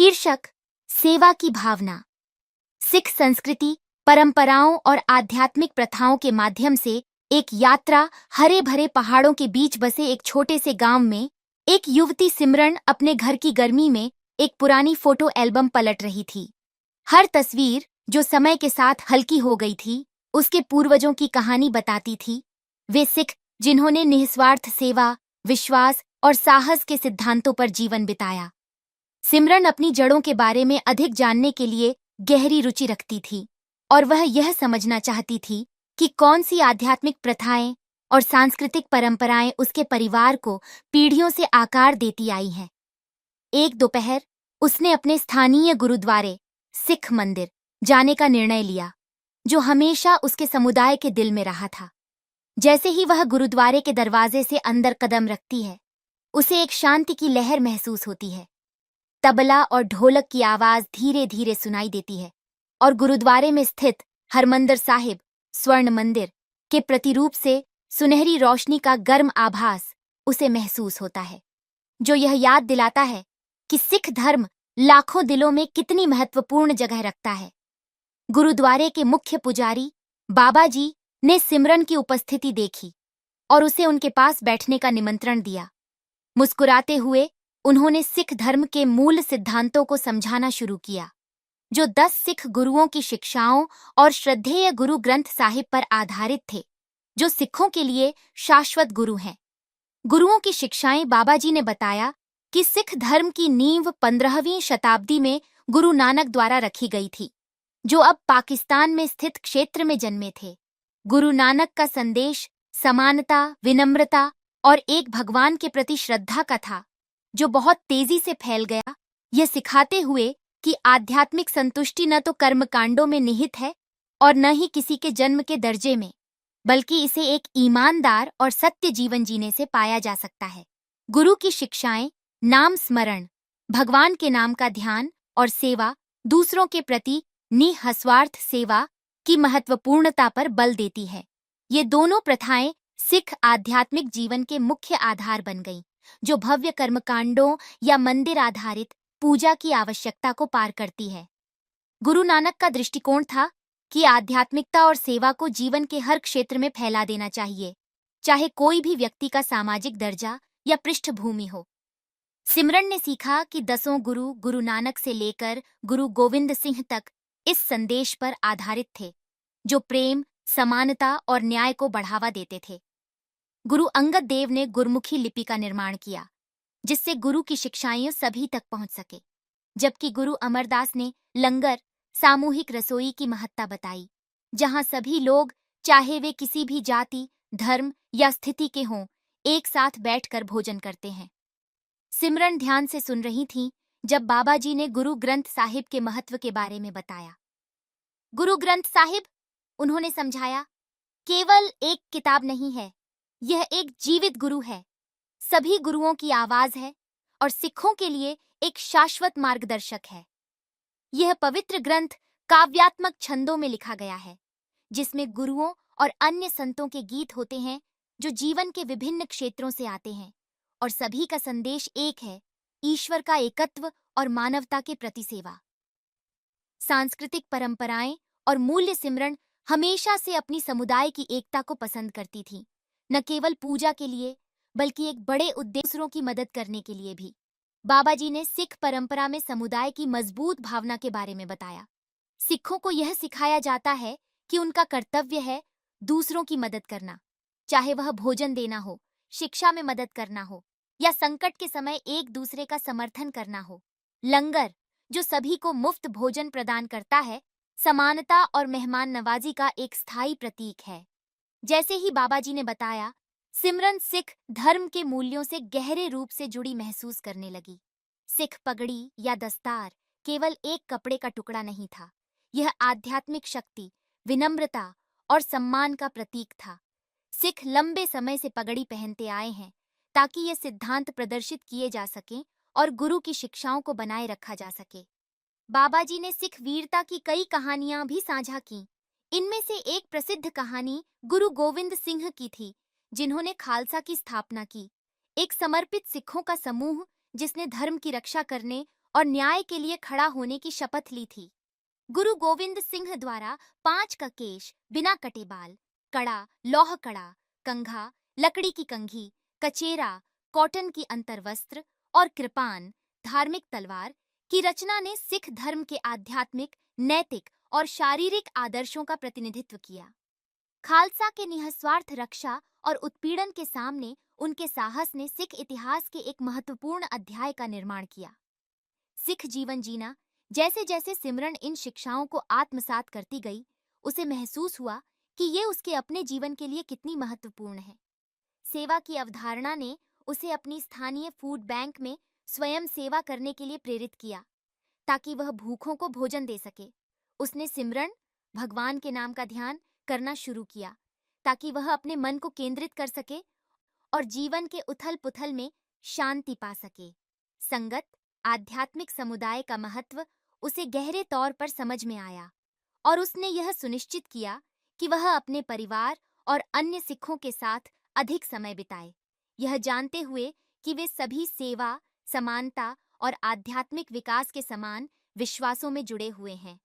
शीर्षक सेवा की भावना। सिख संस्कृति, परंपराओं और आध्यात्मिक प्रथाओं के माध्यम से एक यात्रा। हरे भरे पहाड़ों के बीच बसे एक छोटे से गांव में एक युवती सिमरन अपने घर की गर्मी में एक पुरानी फोटो एल्बम पलट रही थी। हर तस्वीर जो समय के साथ हल्की हो गई थी, उसके पूर्वजों की कहानी बताती थी। वे सिख जिन्होंने निस्वार्थ सेवा, विश्वास और साहस के सिद्धांतों पर जीवन बिताया। सिमरन अपनी जड़ों के बारे में अधिक जानने के लिए गहरी रुचि रखती थी और वह यह समझना चाहती थी कि कौन सी आध्यात्मिक प्रथाएं और सांस्कृतिक परंपराएं उसके परिवार को पीढ़ियों से आकार देती आई हैं। एक दोपहर उसने अपने स्थानीय गुरुद्वारे, सिख मंदिर, जाने का निर्णय लिया, जो हमेशा उसके समुदाय के दिल में रहा था। जैसे ही वह गुरुद्वारे के दरवाजे से अंदर कदम रखती है, उसे एक शांति की लहर महसूस होती है। तबला और ढोलक की आवाज धीरे धीरे सुनाई देती है और गुरुद्वारे में स्थित हरमंदिर साहिब, स्वर्ण मंदिर के प्रतिरूप से सुनहरी रोशनी का गर्म आभास उसे महसूस होता है, जो यह याद दिलाता है कि सिख धर्म लाखों दिलों में कितनी महत्वपूर्ण जगह रखता है। गुरुद्वारे के मुख्य पुजारी बाबा जी ने सिमरन की उपस्थिति देखी और उसे उनके पास बैठने का निमंत्रण दिया। मुस्कुराते हुए उन्होंने सिख धर्म के मूल सिद्धांतों को समझाना शुरू किया, जो 10 सिख गुरुओं की शिक्षाओं और श्रद्धेय गुरु ग्रंथ साहिब पर आधारित थे, जो सिखों के लिए शाश्वत गुरु हैं। गुरुओं की शिक्षाएं। बाबा जी ने बताया कि सिख धर्म की नींव 15वीं शताब्दी में गुरु नानक द्वारा रखी गई थी, जो अब पाकिस्तान में स्थित क्षेत्र में जन्मे थे। गुरु नानक का संदेश समानता, विनम्रता और एक भगवान के प्रति श्रद्धा का था, जो बहुत तेजी से फैल गया, यह सिखाते हुए कि आध्यात्मिक संतुष्टि न तो कर्मकांडों में निहित है और न ही किसी के जन्म के दर्जे में, बल्कि इसे एक ईमानदार और सत्य जीवन जीने से पाया जा सकता है। गुरु की शिक्षाएं नाम स्मरण, भगवान के नाम का ध्यान और सेवा, दूसरों के प्रति निस्वार्थ सेवा की महत्वपूर्णता पर बल देती है। ये दोनों प्रथाएं सिख आध्यात्मिक जीवन के मुख्य आधार बन गईं, जो भव्य कर्मकांडों या मंदिर आधारित पूजा की आवश्यकता को पार करती है। गुरु नानक का दृष्टिकोण था कि आध्यात्मिकता और सेवा को जीवन के हर क्षेत्र में फैला देना चाहिए, चाहे कोई भी व्यक्ति का सामाजिक दर्जा या पृष्ठभूमि हो। सिमरन ने सीखा कि 10 गुरु, गुरु नानक से लेकर गुरु गोविंद सिंह तक, इस संदेश पर आधारित थे, जो प्रेम, समानता और न्याय को बढ़ावा देते थे। गुरु अंगद देव ने गुरमुखी लिपि का निर्माण किया, जिससे गुरु की शिक्षाएं सभी तक पहुंच सके, जबकि गुरु अमरदास ने लंगर, सामूहिक रसोई की महत्ता बताई, जहां सभी लोग, चाहे वे किसी भी जाति, धर्म या स्थिति के हों, एक साथ बैठकर भोजन करते हैं। सिमरन ध्यान से सुन रही थीं जब बाबा जी ने गुरु ग्रंथ साहिब के महत्व के बारे में बताया। गुरु ग्रंथ साहिब, उन्होंने समझाया, केवल एक किताब नहीं है, यह एक जीवित गुरु है, सभी गुरुओं की आवाज है और सिखों के लिए एक शाश्वत मार्गदर्शक है। यह पवित्र ग्रंथ काव्यात्मक छंदों में लिखा गया है, जिसमें गुरुओं और अन्य संतों के गीत होते हैं, जो जीवन के विभिन्न क्षेत्रों से आते हैं, और सभी का संदेश एक है, ईश्वर का एकत्व और मानवता के प्रति सेवा। सांस्कृतिक परंपराएं और मूल्य। सिमरन हमेशा से अपनी समुदाय की एकता को पसंद करती थी, न केवल पूजा के लिए, बल्कि एक बड़े उद्देश्यों की मदद करने के लिए भी। बाबा जी ने सिख परंपरा में समुदाय की मजबूत भावना के बारे में बताया। सिखों को यह सिखाया जाता है कि उनका कर्तव्य है दूसरों की मदद करना, चाहे वह भोजन देना हो, शिक्षा में मदद करना हो या संकट के समय एक दूसरे का समर्थन करना हो। लंगर, जो सभी को मुफ्त भोजन प्रदान करता है, समानता और मेहमान नवाजी का एक स्थायी प्रतीक है। जैसे ही बाबा जी ने बताया, सिमरन सिख धर्म के मूल्यों से गहरे रूप से जुड़ी महसूस करने लगी। सिख पगड़ी या दस्तार केवल एक कपड़े का टुकड़ा नहीं था, यह आध्यात्मिक शक्ति, विनम्रता और सम्मान का प्रतीक था। सिख लंबे समय से पगड़ी पहनते आए हैं ताकि ये सिद्धांत प्रदर्शित किए जा सकें और गुरु की शिक्षाओं को बनाए रखा जा सके। बाबा जी ने सिख वीरता की कई कहानियां भी साझा की। इनमें से एक प्रसिद्ध कहानी गुरु गोविंद सिंह की थी, जिन्होंने खालसा की स्थापना की, एक समर्पित सिखों का समूह जिसने धर्म की रक्षा करने और न्याय के लिए खड़ा होने की शपथ ली थी। गुरु गोविंद सिंह द्वारा 5 का केश, बिना कटे बाल, कड़ा, लौह कड़ा, कंघा, लकड़ी की कंघी, कचेरा, कॉटन की अंतर्वस्त्र और कृपान, धार्मिक तलवार की रचना ने सिख धर्म के आध्यात्मिक, नैतिक और शारीरिक आदर्शों का प्रतिनिधित्व किया। खालसा के निस्वार्थ रक्षा और उत्पीड़न के सामने उनके साहस ने सिख इतिहास के एक महत्वपूर्ण अध्याय का निर्माण किया। सिख जीवन जीना, जैसे जैसे सिमरन इन शिक्षाओं को आत्मसात करती गई, उसे महसूस हुआ कि ये उसके अपने जीवन के लिए कितनी महत्वपूर्ण है। सेवा की अवधारणा ने उसे अपनी स्थानीय फूड बैंक में स्वयं सेवा करने के लिए प्रेरित किया, ताकि वह भूखों को भोजन दे सके। उसने सिमरन, भगवान के नाम का ध्यान करना शुरू किया, ताकि वह अपने मन को केंद्रित कर सके और जीवन के उथल पुथल में शांति पा सके। संगत, आध्यात्मिक समुदाय का महत्व उसे गहरे तौर पर समझ में आया और उसने यह सुनिश्चित किया कि वह अपने परिवार और अन्य सिखों के साथ अधिक समय बिताए, यह जानते हुए कि वे सभी सेवा, समानता और आध्यात्मिक विकास के समान विश्वासों में जुड़े हुए हैं।